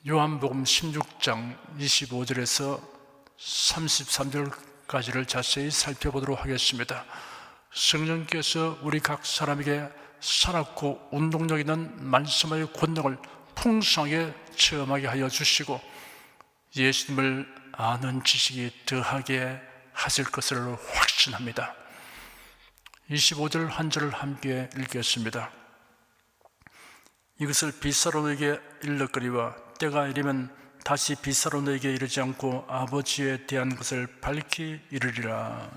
요한복음 16장 25절에서 33절까지를 자세히 살펴보도록 하겠습니다. 성령께서 우리 각 사람에게 살았고 운동력 있는 말씀의 권능을 풍성하게 체험하게 하여 주시고 예수님을 아는 지식이 더하게 하실 것을 확신합니다. 25절 한 절을 함께 읽겠습니다. 이것을 빗사람에게 일렀거니와 때가 이르면 다시 빗사람에게 이르지 않고 아버지에 대한 것을 밝히 이르리라.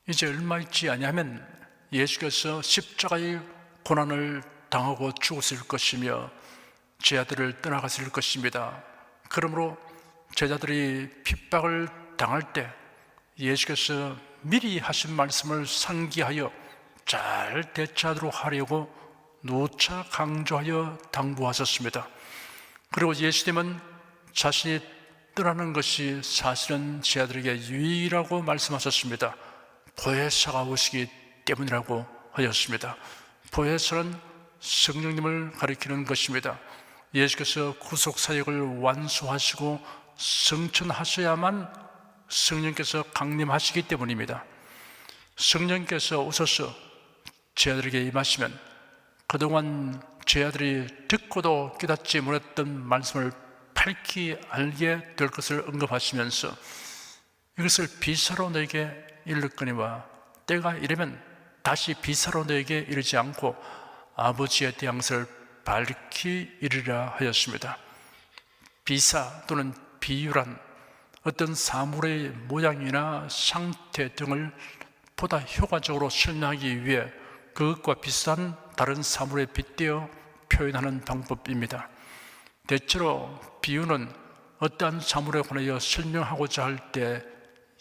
이제 얼마 있지 아니하면 예수께서 십자가의 고난을 당하고 죽으실 것이며 제자들을 떠나가실 것입니다. 그러므로 제자들이 핍박을 당할 때 예수께서 미리 하신 말씀을 상기하여 잘 대처하도록 하려고 누차 강조하여 당부하셨습니다. 그리고 예수님은 자신이 떠나는 것이 사실은 제자들에게 유익이라고 말씀하셨습니다. 보혜사가 오시기 때문이라고 하였습니다. 보혜사는 성령님을 가리키는 것입니다. 예수께서 구속사역을 완수하시고 성천하셔야만 성령께서 강림하시기 때문입니다. 성령께서 오셔서 제자들에게 임하시면 그동안 제자들이 듣고도 깨닫지 못했던 말씀을 밝히 알게 될 것을 언급하시면서 이것을 비사로 너에게 일렀거니와 때가 이르면 다시 비사로 너에게 이르지 않고 아버지에 대한 것을 밝히 이르리라 하였습니다. 비사 또는 비유란 어떤 사물의 모양이나 상태 등을 보다 효과적으로 설명하기 위해 그것과 비슷한 다른 사물에 빗대어 표현하는 방법입니다. 대체로 비유는 어떠한 사물에 관하여 설명하고자 할 때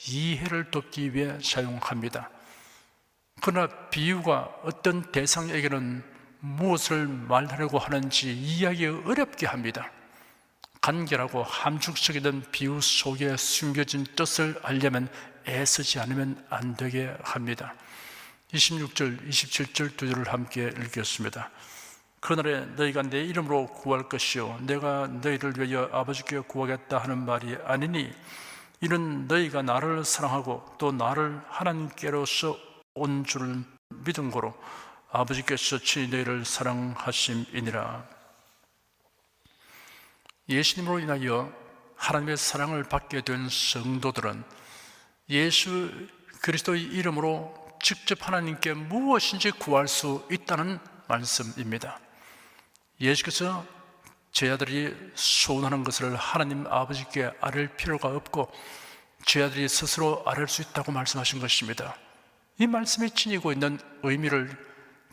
이해를 돕기 위해 사용합니다. 그러나 비유가 어떤 대상에게는 무엇을 말하려고 하는지 이해하기 어렵게 합니다. 간결하고 함축적인 비유 속에 숨겨진 뜻을 알려면 애쓰지 않으면 안 되게 합니다. 26절, 27절 두 절을 함께 읽겠습니다. 그날에 너희가 내 이름으로 구할 것이요 내가 너희를 위하여 아버지께 구하겠다 하는 말이 아니니 이는 너희가 나를 사랑하고 또 나를 하나님께로서 온 줄을 믿은 고로 아버지께서 친히 너희를 사랑하심이니라. 예수님으로 인하여 하나님의 사랑을 받게 된 성도들은 예수 그리스도의 이름으로 직접 하나님께 무엇인지 구할 수 있다는 말씀입니다. 예수께서 제자들이 소원하는 것을 하나님 아버지께 아뢰을 필요가 없고 제자들이 스스로 아뢰을 수 있다고 말씀하신 것입니다. 이 말씀이 지니고 있는 의미를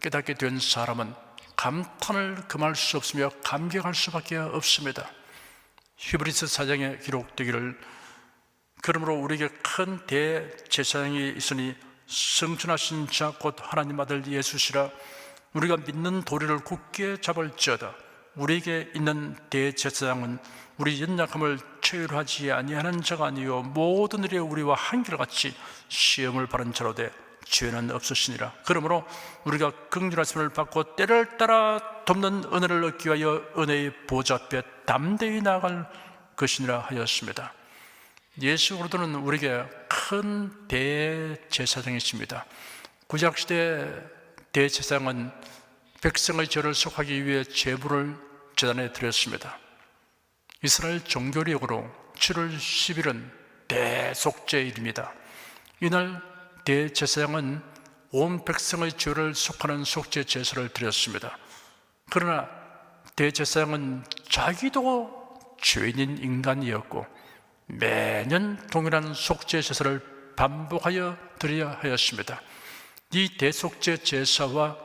깨닫게 된 사람은 감탄을 금할 수 없으며 감격할 수밖에 없습니다. 히브리서 4장에 기록되기를 그러므로 우리에게 큰 대제사장이 있으니 성천하신 자 곧 하나님 아들 예수시라. 우리가 믿는 도리를 굳게 잡을지어다. 우리에게 있는 대제사장은 우리 연약함을 체휼하지 아니하는 자가 아니요 모든 일에 우리와 한결같이 시험을 받은 자로되 죄는 없으시니라. 그러므로 우리가 긍휼하심을 받고 때를 따라 돕는 은혜를 얻기 위하여 은혜의 보좌 앞에 담대히 나아갈 것이니라 하였습니다. 예수 그리스도는 우리에게 큰 대제사장이십니다. 구약시대 대제사장은 백성의 죄를 속하기 위해 제물을 제단에 드렸습니다. 이스라엘 종교력으로 7월 10일은 대속죄일입니다. 이날 대제사장은 온 백성의 죄를 속하는 속죄 제사를 드렸습니다. 그러나 대제사장은 자기도 죄인인 인간이었고 매년 동일한 속죄 제사를 반복하여 드려야 하였습니다. 이 대속죄 제사와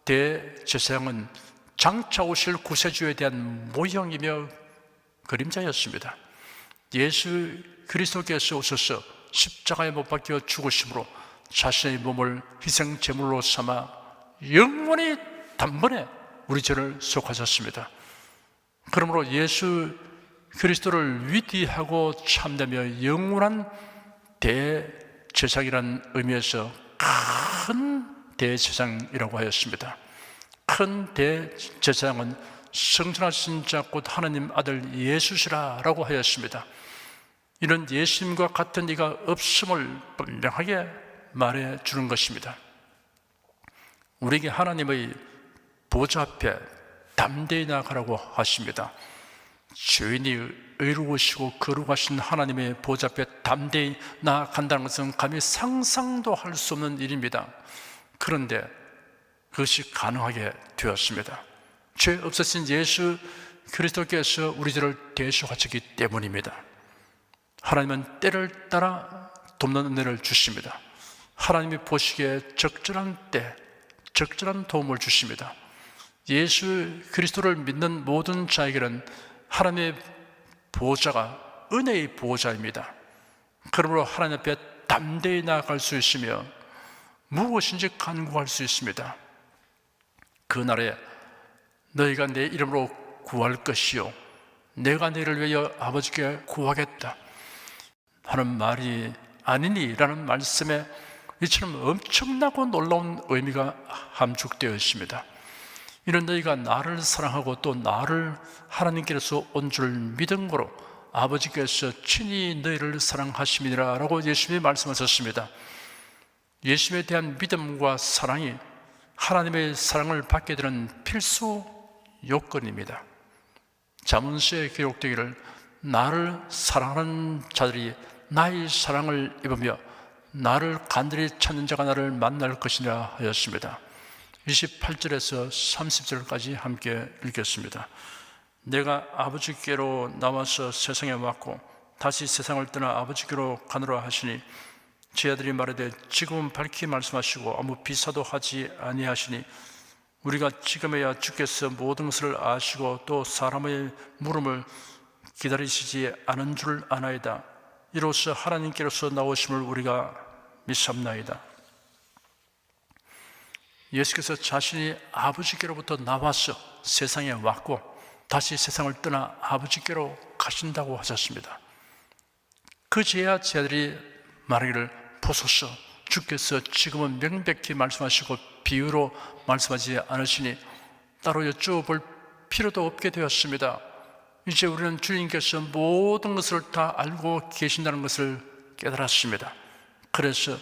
대제사장은 장차 오실 구세주에 대한 모형이며 그림자였습니다. 예수 그리스도께서 오셔서 십자가에 못 박혀 죽으심으로 자신의 몸을 희생 제물로 삼아 영원히 단번에 우리 죄를 속하셨습니다. 그러므로 예수 그리스도를 위대하고 참되며 영원한 대제사장이라는 의미에서 큰 대제사장이라고 하였습니다. 큰 대제사장은 성천하신 자 곧 하나님 아들 예수시라 라고 하였습니다. 이런 예수님과 같은 이가 없음을 분명하게 말해 주는 것입니다. 우리에게 하나님의 보좌 앞에 담대히 나아가라고 하십니다. 죄인이 의로우시고 거룩하신 하나님의 보좌 앞에 담대히 나아간다는 것은 감히 상상도 할 수 없는 일입니다. 그런데 그것이 가능하게 되었습니다. 죄 없으신 예수 그리스도께서 우리 죄를 대속하셨기 때문입니다. 하나님은 때를 따라 돕는 은혜를 주십니다. 하나님이 보시기에 적절한 때 적절한 도움을 주십니다. 예수 그리스도를 믿는 모든 자에게는 하나님의 보호자가 은혜의 보호자입니다. 그러므로 하나님 앞에 담대히 나아갈 수 있으며 무엇인지 간구할 수 있습니다. 그날에 너희가 내 이름으로 구할 것이요 내가 너희를 위하여 아버지께 구하겠다 하는 말이 아니니 라는 말씀에 이처럼 엄청나고 놀라운 의미가 함축되어 있습니다. 이런 너희가 나를 사랑하고 또 나를 하나님께서 온 줄 믿은 거로 아버지께서 친히 너희를 사랑하심이라 라고 예수님이 말씀하셨습니다. 예수님에 대한 믿음과 사랑이 하나님의 사랑을 받게 되는 필수 요건입니다. 잠언서에 기록되기를 나를 사랑하는 자들이 나의 사랑을 입으며 나를 간절히 찾는 자가 나를 만날 것이라 하였습니다. 28절에서 30절까지 함께 읽겠습니다. 내가 아버지께로 나와서 세상에 왔고 다시 세상을 떠나 아버지께로 가노라 하시니 제 아들이 말하되 지금은 밝히 말씀하시고 아무 비사도 하지 아니하시니 우리가 지금에야 주께서 모든 것을 아시고 또 사람의 물음을 기다리시지 않은 줄 아나이다. 이로써 하나님께로서 나오심을 우리가 믿사옵나이다. 예수께서 자신이 아버지께로부터 나와서 세상에 왔고 다시 세상을 떠나 아버지께로 가신다고 하셨습니다. 그제야 제 아들이 말하기를 보소서 주께서 지금은 명백히 말씀하시고 비유로 말씀하지 않으시니 따로 여쭤볼 필요도 없게 되었습니다. 이제 우리는 주님께서 모든 것을 다 알고 계신다는 것을 깨달았습니다. 그래서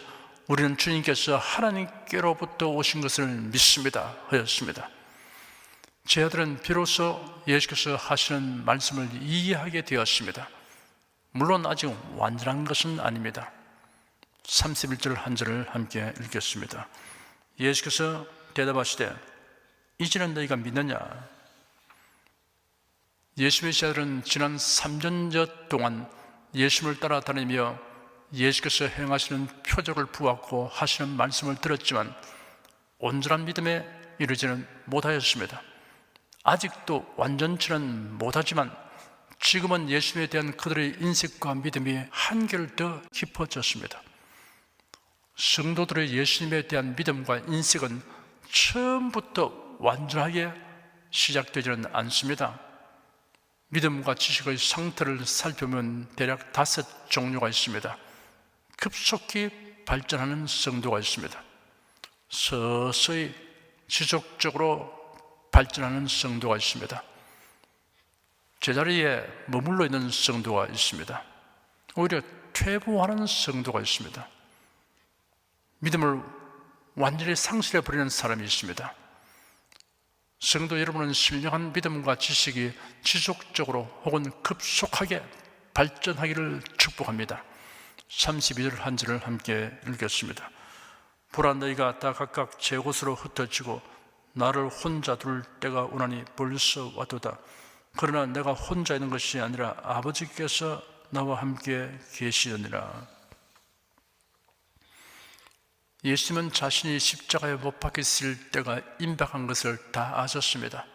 우리는 주님께서 하나님께로부터 오신 것을 믿습니다 하였습니다. 제 아들은 비로소 예수께서 하시는 말씀을 이해하게 되었습니다. 물론 아직 완전한 것은 아닙니다. 31절 한 절을 함께 읽겠습니다. 예수께서 대답하시되 이제는 너희가 믿느냐? 예수의 제자들은 지난 3년여 동안 예수를 따라다니며 예수께서 행하시는 표적을 보았고 하시는 말씀을 들었지만 온전한 믿음에 이르지는 못하였습니다. 아직도 완전치는 못하지만 지금은 예수에 대한 그들의 인식과 믿음이 한결 더 깊어졌습니다. 성도들의 예수님에 대한 믿음과 인식은 처음부터 완전하게 시작되지는 않습니다. 믿음과 지식의 상태를 살펴보면 대략 5 종류가 있습니다. 급속히 발전하는 성도가 있습니다. 서서히 지속적으로 발전하는 성도가 있습니다. 제자리에 머물러 있는 성도가 있습니다. 오히려 퇴보하는 성도가 있습니다. 믿음을 완전히 상실해버리는 사람이 있습니다. 성도 여러분은 신령한 믿음과 지식이 지속적으로 혹은 급속하게 발전하기를 축복합니다. 32절 한 절을 함께 읽겠습니다. 보라 너희가 다 각각 제 곳으로 흩어지고 나를 혼자 둘 때가 오나니 벌써 왔도다. 그러나 내가 혼자 있는 것이 아니라 아버지께서 나와 함께 계시느니라. 예수님은 자신이 십자가에 못 박혔을 때가 임박한 것을 다 아셨습니다.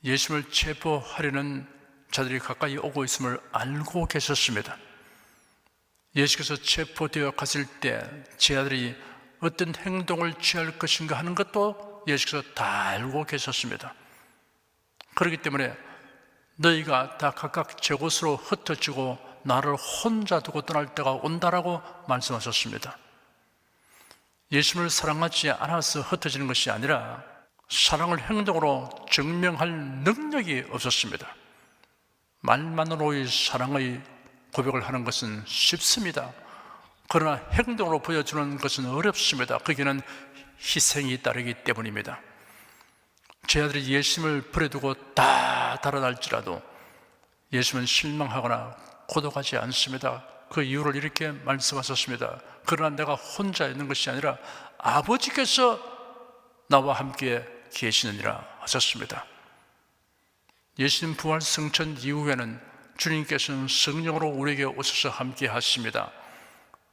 예수님을 체포하려는 자들이 가까이 오고 있음을 알고 계셨습니다. 예수께서 체포되어 갔을 때 제 아들이 어떤 행동을 취할 것인가 하는 것도 예수께서 다 알고 계셨습니다. 그렇기 때문에 너희가 다 각각 제 곳으로 흩어지고 나를 혼자 두고 떠날 때가 온다라고 말씀하셨습니다. 예수님을 사랑하지 않아서 흩어지는 것이 아니라 사랑을 행동으로 증명할 능력이 없었습니다. 말만으로의 사랑의 고백을 하는 것은 쉽습니다. 그러나 행동으로 보여주는 것은 어렵습니다. 거기는 희생이 따르기 때문입니다. 제 아들이 예수님을 버려두고 다 달아날지라도 예수님은 실망하거나 고독하지 않습니다. 그 이유를 이렇게 말씀하셨습니다. 그러나 내가 혼자 있는 것이 아니라 아버지께서 나와 함께 계시느니라 하셨습니다. 예수님 부활 승천 이후에는 주님께서는 성령으로 우리에게 오셔서 함께 하십니다.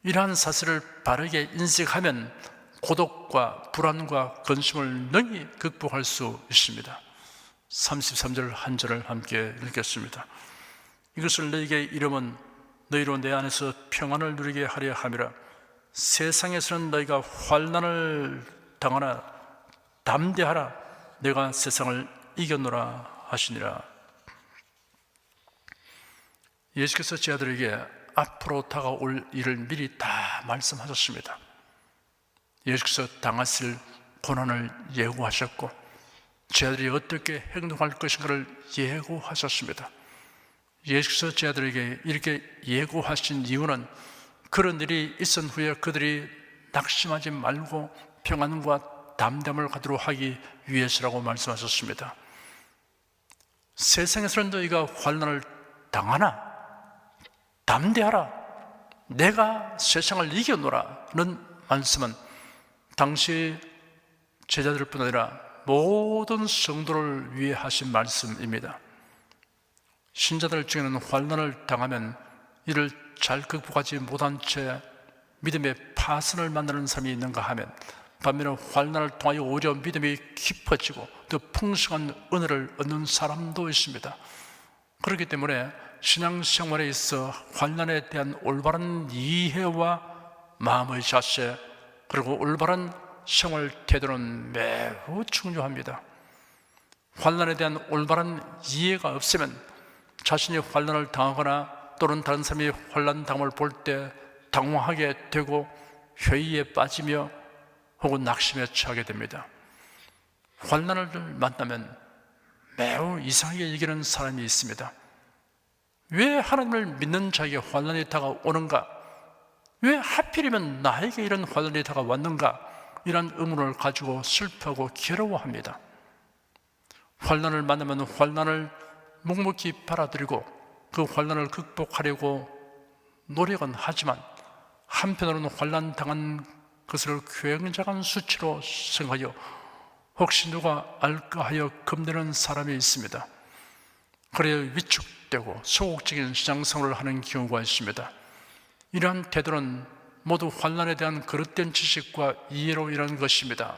이러한 사실을 바르게 인식하면 고독과 불안과 근심을 능히 극복할 수 있습니다. 33절 한 절을 함께 읽겠습니다. 이것을 너희에게 이름은 너희로 내 안에서 평안을 누리게 하려 함이라. 세상에서는 너희가 환난을 당하나 담대하라. 내가 세상을 이겼노라 하시니라. 예수께서 제 아들에게 앞으로 다가올 일을 미리 다 말씀하셨습니다. 예수께서 당하실 고난을 예고하셨고 제 아들이 어떻게 행동할 것인가를 예고하셨습니다. 예수께서 제 아들에게 이렇게 예고하신 이유는 그런 일이 있은 후에 그들이 낙심하지 말고 평안과 담담을 갖도록 하기 위해서라고 말씀하셨습니다. 세상에서는 너희가 환난을 당하나 담대하라. 내가 세상을 이겨노라는 말씀은 당시 제자들뿐 아니라 모든 성도를 위해 하신 말씀입니다. 신자들 중에는 환난을 당하면 이를 잘 극복하지 못한 채 믿음의 파선을 만나는 사람이 있는가 하면 반면에 환난을 통하여 오히려 믿음이 깊어지고 더 풍성한 은혜를 얻는 사람도 있습니다. 그렇기 때문에 신앙생활에 있어 환난에 대한 올바른 이해와 마음의 자세 그리고 올바른 생활 태도는 매우 중요합니다. 환난에 대한 올바른 이해가 없으면 자신이 환난을 당하거나 또는 다른 사람이 환난 당함을 볼 때 당황하게 되고 회의에 빠지며 혹은 낙심에 처하게 됩니다. 환난을 만나면 매우 이상하게 여기는 사람이 있습니다. 왜 하나님을 믿는 자에게 환난이 다가오는가? 왜 하필이면 나에게 이런 환난이 다가왔는가? 이런 의문을 가지고 슬퍼하고 괴로워합니다. 환난을 만나면 환난을 묵묵히 받아들이고 그 환난을 극복하려고 노력은 하지만 한편으로는 환난 당한 것을 굉장한 수치로 생각하여 혹시 누가 알까 하여 겁내는 사람이 있습니다. 그래야 위축되고 소극적인 신앙생활을 하는 경우가 있습니다. 이러한 태도는 모두 환난에 대한 그릇된 지식과 이해로 인한 것입니다.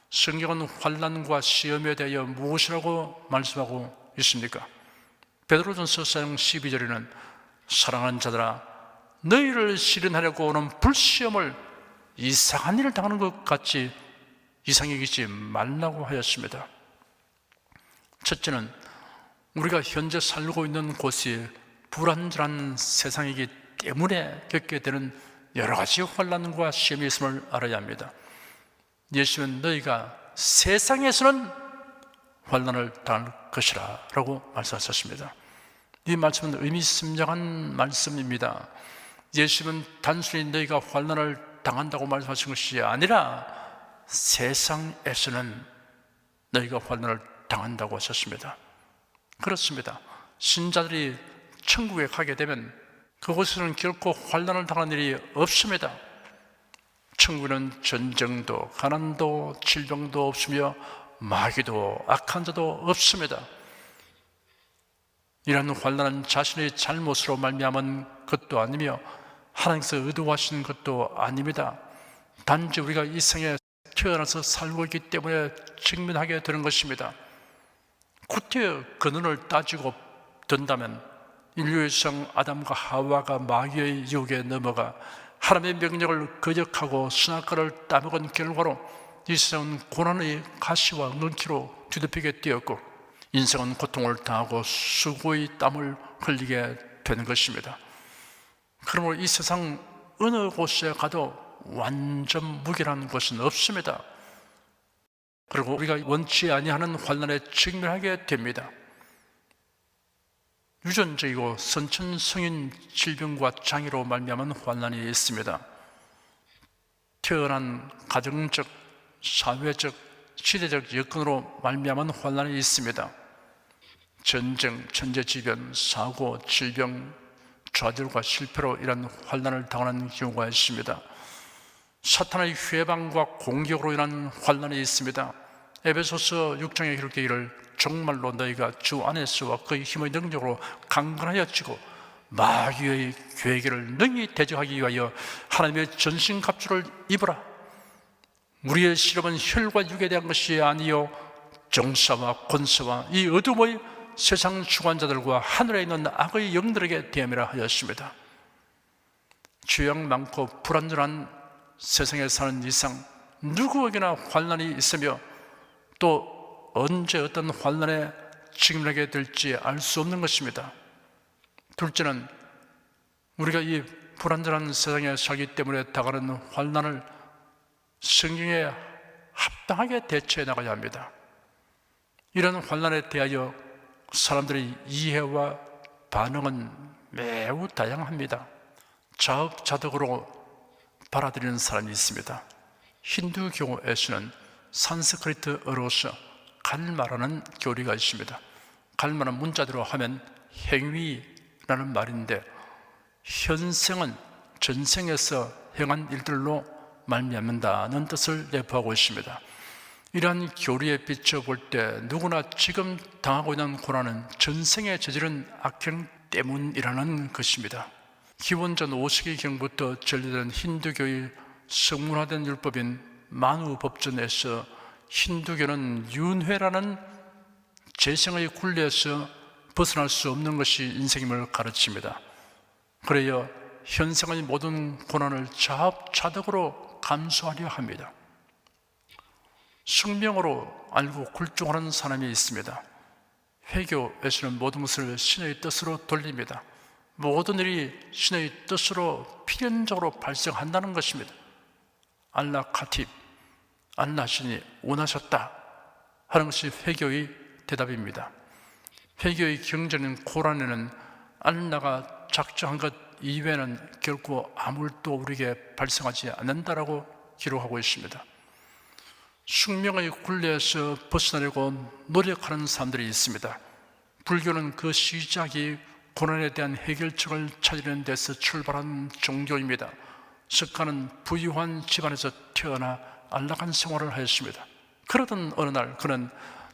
성경은 환난과 시험에 대하여 무엇이라고 말씀하고 있습니까? 베드로전서 4장 12절에는 사랑하는 자들아 너희를 시련하려고 오는 불시험을 이상한 일을 당하는 것 같이 이상히 여기지 말라고 하였습니다. 첫째는 우리가 현재 살고 있는 곳이 불안전한 세상이기 때문에 겪게 되는 여러 가지 환난과 시험이 있음을 알아야 합니다. 예수님은 너희가 세상에서는 환난을 당할 것이라 라고 말씀하셨습니다. 이 말씀은 의미심장한 말씀입니다. 예수님은 단순히 너희가 환난을 당한다고 말씀하신 것이 아니라 세상에서는 너희가 환난을 당한다고 하셨습니다. 그렇습니다. 신자들이 천국에 가게 되면 그곳에서는 결코 환난을 당하는 일이 없습니다. 천국에는 전쟁도 가난도 질병도 없으며 마귀도 악한 자도 없습니다. 이러한 환난은 자신의 잘못으로 말미암은 것도 아니며 하나님께서 의도하신 것도 아닙니다. 단지 우리가 이 생에 태어나서 살고 있기 때문에 직면하게 되는 것입니다. 구태의 근원을 따지고 든다면 인류의 성 아담과 하와가 마귀의 유혹에 넘어가 하나님의 명령을 거역하고 선악과를 따먹은 결과로 이 세상은 고난의 가시와 능키로 뒤덮이게 되었고 인생은 고통을 당하고 수고의 땀을 흘리게 되는 것입니다. 그러므로 이 세상 어느 곳에 가도 완전 무결한 곳은 없습니다. 그리고 우리가 원치 아니하는 환난에 직면하게 됩니다. 유전적이고 선천성인 질병과 장애로 말미암은 환난이 있습니다. 태어난 가정적, 사회적, 시대적 여건으로 말미암은 환난이 있습니다. 전쟁, 천재지변, 사고, 질병, 좌절과 실패로 이런 환난을 당하는 경우가 있습니다. 사탄의 회방과 공격으로 인한 환난이 있습니다. 에베소서 6장에 이렇게 이를 정말로 너희가 주 안에서와 그의 힘의 능력으로 강건하여 지고 마귀의 계획을 능히 대적하기 위하여 하나님의 전신갑주를 입으라. 우리의 실험은 혈과 육에 대한 것이 아니요 정사와 권세와 이 어둠의 세상 주관자들과 하늘에 있는 악의 영들에게 대함이라 하였습니다. 죄악 많고 불안전한 세상에 사는 이상 누구에게나 환난이 있으며 또 언제 어떤 환난에 직면하게 될지 알 수 없는 것입니다. 둘째는 우리가 이 불안전한 세상에 살기 때문에 다가오는 환난을 성경에 합당하게 대처해 나가야 합니다. 이런 환난에 대하여 사람들의 이해와 반응은 매우 다양합니다. 자업자득으로 받아들이는 사람이 있습니다. 힌두교에서는 산스크리트어로서 갈마라는 교리가 있습니다. 갈마는 문자대로 하면 행위라는 말인데 현생은 전생에서 행한 일들로 말미암는다는 뜻을 내포하고 있습니다. 이러한 교리에 비춰볼 때 누구나 지금 당하고 있는 고난은 전생에 저지른 악행 때문이라는 것입니다. 기원전 5세기경부터 전리된 힌두교의 성문화된 율법인 만우법전에서 힌두교는 윤회라는 재생의 굴레에서 벗어날 수 없는 것이 인생임을 가르칩니다. 그래야 현생의 모든 고난을 자업자득으로 감수하려 합니다. 숙명으로 알고 굴종하는 사람이 있습니다. 회교에서는 모든 것을 신의 뜻으로 돌립니다. 모든 일이 신의 뜻으로 필연적으로 발생한다는 것입니다. 알라 카팁, 알라신이 원하셨다 하는 것이 회교의 대답입니다. 회교의 경전인 코란에는 알라가 작정한 것 이외에는 결코 아무 일도 우리에게 발생하지 않는다라고 기록하고 있습니다. 숙명의 굴레에서 벗어나려고 노력하는 사람들이 있습니다. 불교는 그 시작이 고난에 대한 해결책을 찾으려는 데서 출발한 종교입니다. 석가는 부유한 집안에서 태어나 안락한 생활을 하였습니다. 그러던 어느 날 그는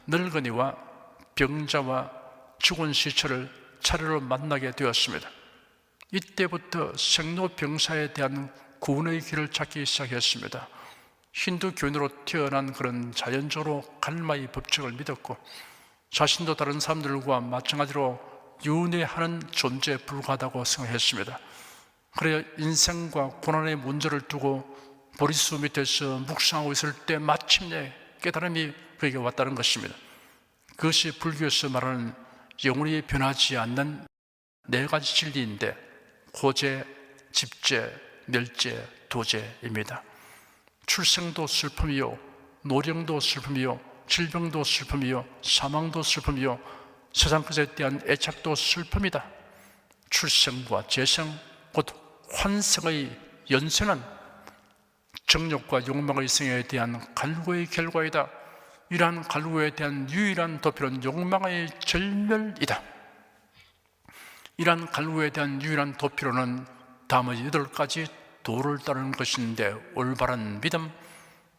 늙은이와 병자와 죽은 시체를 차례로 만나게 되었습니다. 이때부터 생로병사에 대한 구원의 길을 찾기 시작했습니다. 힌두교인으로 태어난 그런 자연적으로 갈마의 법칙을 믿었고 자신도 다른 사람들과 마찬가지로 윤회하는 존재에 불과하다고 생각했습니다. 그래야 인생과 고난의 문제를 두고 보리수 밑에서 묵상하고 있을 때 마침내 깨달음이 그에게 왔다는 것입니다. 그것이 불교에서 말하는 영원히 변하지 않는 네 가지 진리인데 호재, 집재, 멸재, 도재입니다. 출생도 슬픔이요, 노령도 슬픔이요, 질병도 슬픔이요, 사망도 슬픔이요, 세상 것에 대한 애착도 슬픔이다. 출생과 재생, 곧 환생의 연쇄는 정욕과 욕망의 생에 대한 갈구의 결과이다. 이러한 갈구에 대한 유일한 도피는 욕망의 절멸이다. 이러한 갈구에 대한 유일한 도피로는 다음의 8가지 도를 따르는 것인데 올바른 믿음,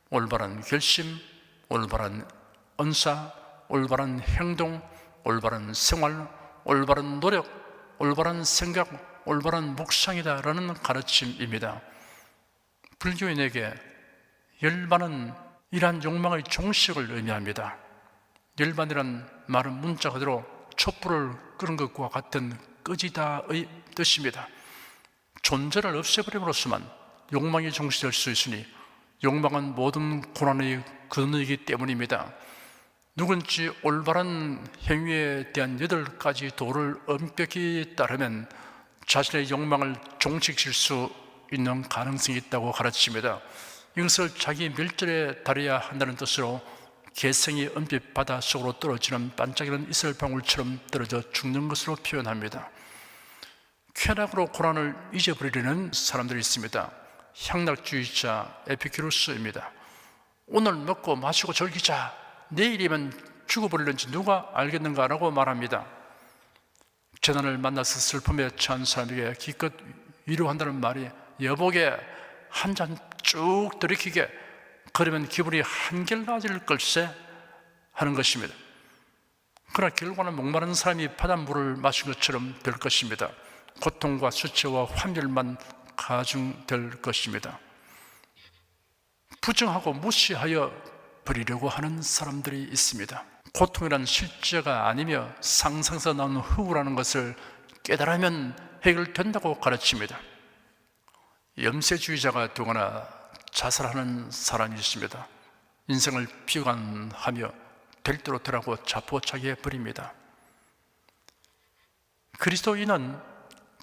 올바른 결심, 올바른 언사, 올바른 행동, 올바른 생활, 올바른 노력, 올바른 생각, 올바른 묵상이다라는 가르침입니다. 불교인에게 열반은 이러한 욕망의 종식을 의미합니다. 열반이란 말은 문자 그대로 촛불을 끄는 것과 같은 끄지다의 뜻입니다. 존재를 없애버림으로써만 욕망이 종식될 수 있으니 욕망은 모든 고난의 근원이기 때문입니다. 누군지 올바른 행위에 대한 8가지 도를 엄격히 따르면 자신의 욕망을 종식시킬 수 있는 가능성이 있다고 가르칩니다. 이것을 자기 멸절에 달해야 한다는 뜻으로 개성이 은빛 바다 속으로 떨어지는 반짝이는 이슬방울처럼 떨어져 죽는 것으로 표현합니다. 쾌락으로 고난을 잊어버리려는 사람들이 있습니다. 향락주의자 에피큐로스입니다. 오늘 먹고 마시고 즐기자, 내일이면 죽어버리는지 누가 알겠는가 라고 말합니다. 재난을 만나서 슬픔에 처한 사람에게 기껏 위로한다는 말이 여보게 한 잔 쭉 들이키게, 그러면 기분이 한결 나아질 걸세 하는 것입니다. 그러나 결과는 목마른 사람이 바닷물을 마신 것처럼 될 것입니다. 고통과 수치와 환멸만 가중될 것입니다. 부정하고 무시하여 버리려고 하는 사람들이 있습니다. 고통이란 실제가 아니며 상상에서 나오는 허구라는 것을 깨달으면 해결된다고 가르칩니다. 염세주의자가 되거나 자살하는 사람이 있습니다. 인생을 비관하며 될 대로 되라고 자포자기 해버립니다. 그리스도인은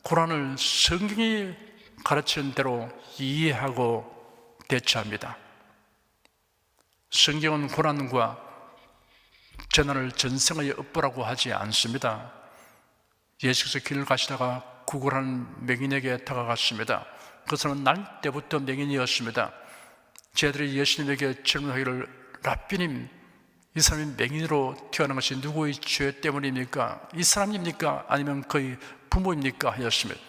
고난을 성경이 가르치는 대로 이해하고 대처합니다. 성경은 고난과 재난을 전생의 업보라고 하지 않습니다. 예수께서 길을 가시다가 구걸하는 맹인에게 다가갔습니다. 그 사람은 날 때부터 맹인이었습니다. 제자들이 예수님에게 질문하기를, 라삐님, 이 사람이 맹인으로 태어난 것이 누구의 죄 때문입니까? 이 사람입니까? 아니면 그의 부모입니까? 하였습니다.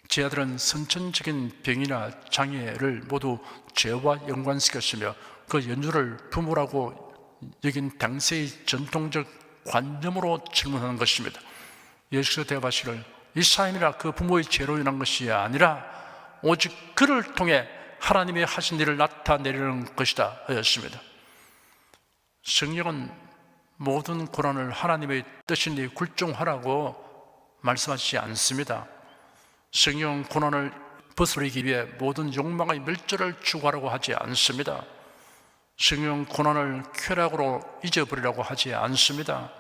제자들은 선천적인 병이나 장애를 모두 죄와 연관시켰으며 그 연주를 부모라고 여긴 당시의 전통적 관념으로 질문하는 것입니다. 예수께서 대답하시기를, 이 사람이라 그 부모의 죄로 인한 것이 아니라 오직 그를 통해 하나님이 하신 일을 나타내려는 것이다 하였습니다. 성경은 모든 고난을 하나님의 뜻이니 굴종하라고 말씀하시지 않습니다. 성경은 고난을 벗어버리기 위해 모든 욕망의 멸절을 추구하라고 하지 않습니다. 성경은 고난을 쾌락으로 잊어버리라고 하지 않습니다.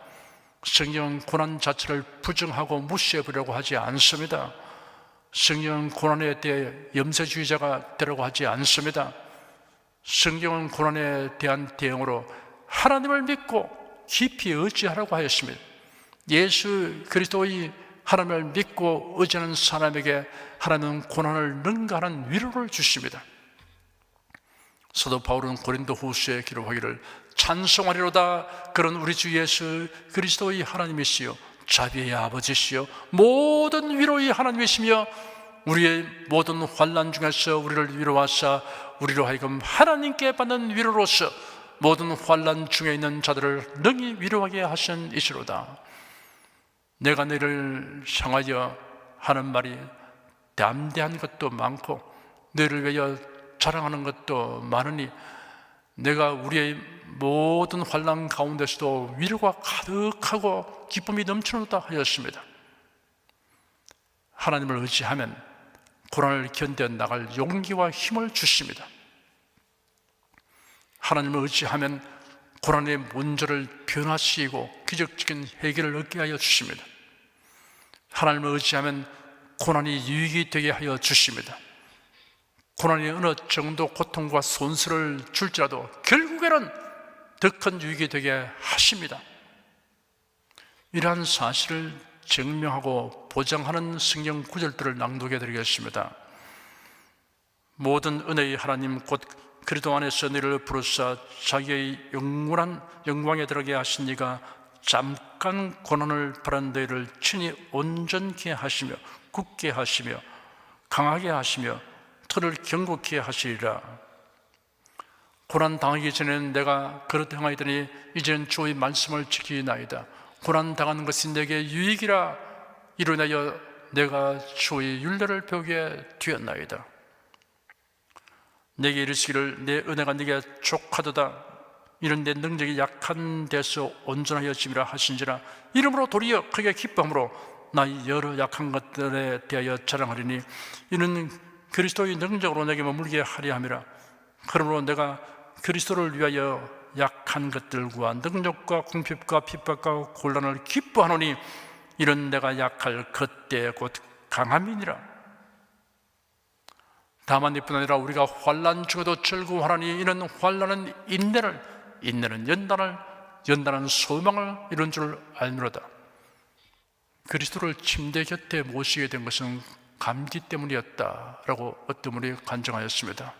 성경은 고난 자체를 부정하고 무시해버리라고 하지 않습니다. 성경은 고난에 대해 염세주의자가 되라고 하지 않습니다. 성경은 고난에 대한 대응으로 하나님을 믿고 깊이 의지하라고 하였습니다. 예수 그리스도의 하나님을 믿고 의지하는 사람에게 하나님은 고난을 능가하는 위로를 주십니다. 사도 바울은 고린도 후서에 기록하기를, 찬송하리로다 그런 우리 주 예수 그리스도의 하나님이시요 자비의 아버지시요 모든 위로의 하나님이시며 우리의 모든 환난 중에서 우리를 위로하사 우리로 하여금 하나님께 받는 위로로서 모든 환난 중에 있는 자들을 능히 위로하게 하신 이시로다. 내가 너를 향하여 하는 말이 담대한 것도 많고 너를 위하여 자랑하는 것도 많으니 내가 우리의 모든 환난 가운데서도 위로가 가득하고 기쁨이 넘치노다 하였습니다. 하나님을 의지하면 고난을 견뎌 나갈 용기와 힘을 주십니다. 하나님을 의지하면 고난의 문제를 변화시키고 기적적인 해결을 얻게 하여 주십니다. 하나님을 의지하면 고난이 유익이 되게 하여 주십니다. 고난이 어느 정도 고통과 손실을 줄지라도 결국에는 더 큰 유익이 되게 하십니다. 이러한 사실을 증명하고 보장하는 성경 구절들을 낭독해 드리겠습니다. 모든 은혜의 하나님 곧 그리스도 안에서 너희를 부르사 자기의 영원한 영광에 들어가게 하신 이가 잠깐 고난을 받은 너희를 친히 온전케 하시며 굳게 하시며 강하게 하시며 털을 경고케 하시리라. 고난 당하기 전에는 내가 그릇 행하더니 이제는 주의 말씀을 지키나이다. 고난 당하는 것이 내게 유익이라. 이로 인하여 내가 주의 율례를 배우게 되었나이다. 내게 이르시기를 내 은혜가 네게 족하도다. 이런 내 능력이 약한 데서 온전하여 짐이라 하신지라. 이러므로 도리어 크게 기쁨으로 나의 여러 약한 것들에 대하여 자랑하리니 이는 그리스도의 능력으로 내게 머물게 하려 함이라. 그러므로 내가 그리스도를 위하여 약한 것들과 능력과 궁핍과 핍박과 곤란을 기뻐하노니 이는 내가 약할 그때 곧 강함이니라. 다만 이뿐 아니라 우리가 환난 중에도 즐거워하노니 이는 환난은 인내를, 인내는 연단은 소망을 이룬 줄 알미로다. 그리스도를 침대 곁에 모시게 된 것은 감기 때문이었다라고 어떤 분이 간증하였습니다.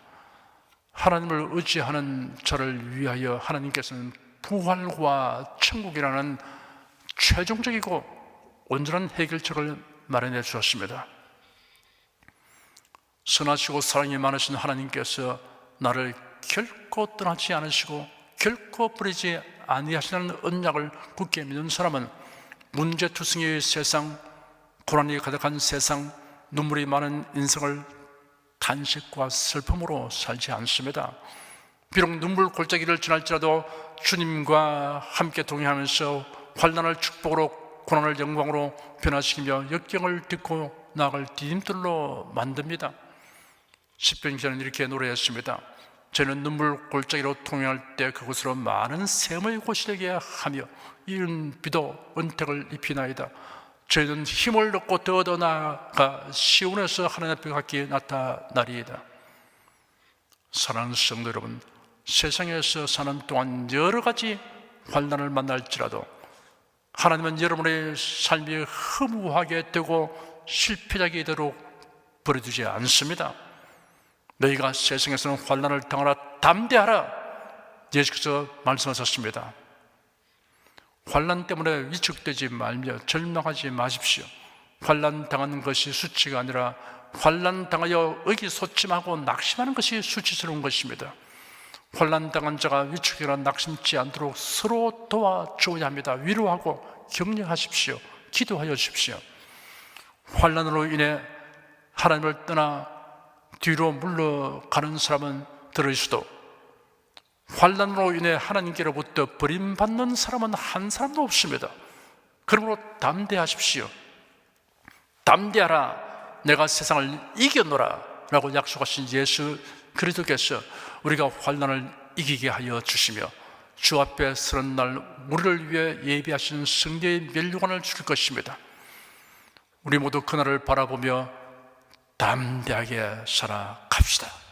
하나님을 의지하는 저를 위하여 하나님께서는 부활과 천국이라는 최종적이고 온전한 해결책을 마련해 주셨습니다. 선하시고 사랑이 많으신 하나님께서 나를 결코 떠나지 않으시고 결코 버리지 아니하시는 언약을 굳게 믿는 사람은 문제투성이의 세상, 고난이 가득한 세상, 눈물이 많은 인생을 탄식과 슬픔으로 살지 않습니다. 비록 눈물 골짜기를 지날지라도 주님과 함께 동행하면서 환난을 축복으로, 고난을 영광으로 변화시키며 역경을 딛고 나아갈 디딤돌로 만듭니다. 시편 기자는 이렇게 노래했습니다. 저는 눈물 골짜기로 통행할 때 그곳으로 많은 샘의 곳이 되게 하며 이은 비도 은택을 입히나이다. 저희는 힘을 얻고 더 나아가 시온에서 하나님 앞에 갖기에 나타나리이다. 사랑하는 성도 여러분, 세상에서 사는 동안 여러 가지 환난을 만날지라도 하나님은 여러분의 삶이 허무하게 되고 실패자가 되도록 버려두지 않습니다. 너희가 세상에서는 환난을 당하라, 담대하라, 예수께서 말씀하셨습니다. 환난 때문에 위축되지 말며 절망하지 마십시오. 환난 당하는 것이 수치가 아니라 환난 당하여 의기소침하고 낙심하는 것이 수치스러운 것입니다. 환난 당한 자가 위축이나 낙심치 않도록 서로 도와줘야 합니다. 위로하고 격려하십시오. 기도하여 주십시오. 환난으로 인해 하나님을 떠나 뒤로 물러가는 사람은 들으시도 환난으로 인해 하나님께로부터 버림받는 사람은 한 사람도 없습니다. 그러므로 담대하십시오. 담대하라, 내가 세상을 이겨노라 라고 약속하신 예수 그리스도께서 우리가 환난을 이기게 하여 주시며 주 앞에 서는 날 우리를 위해 예비하신 승리의 멸류관을 주실 것입니다. 우리 모두 그날을 바라보며 담대하게 살아갑시다.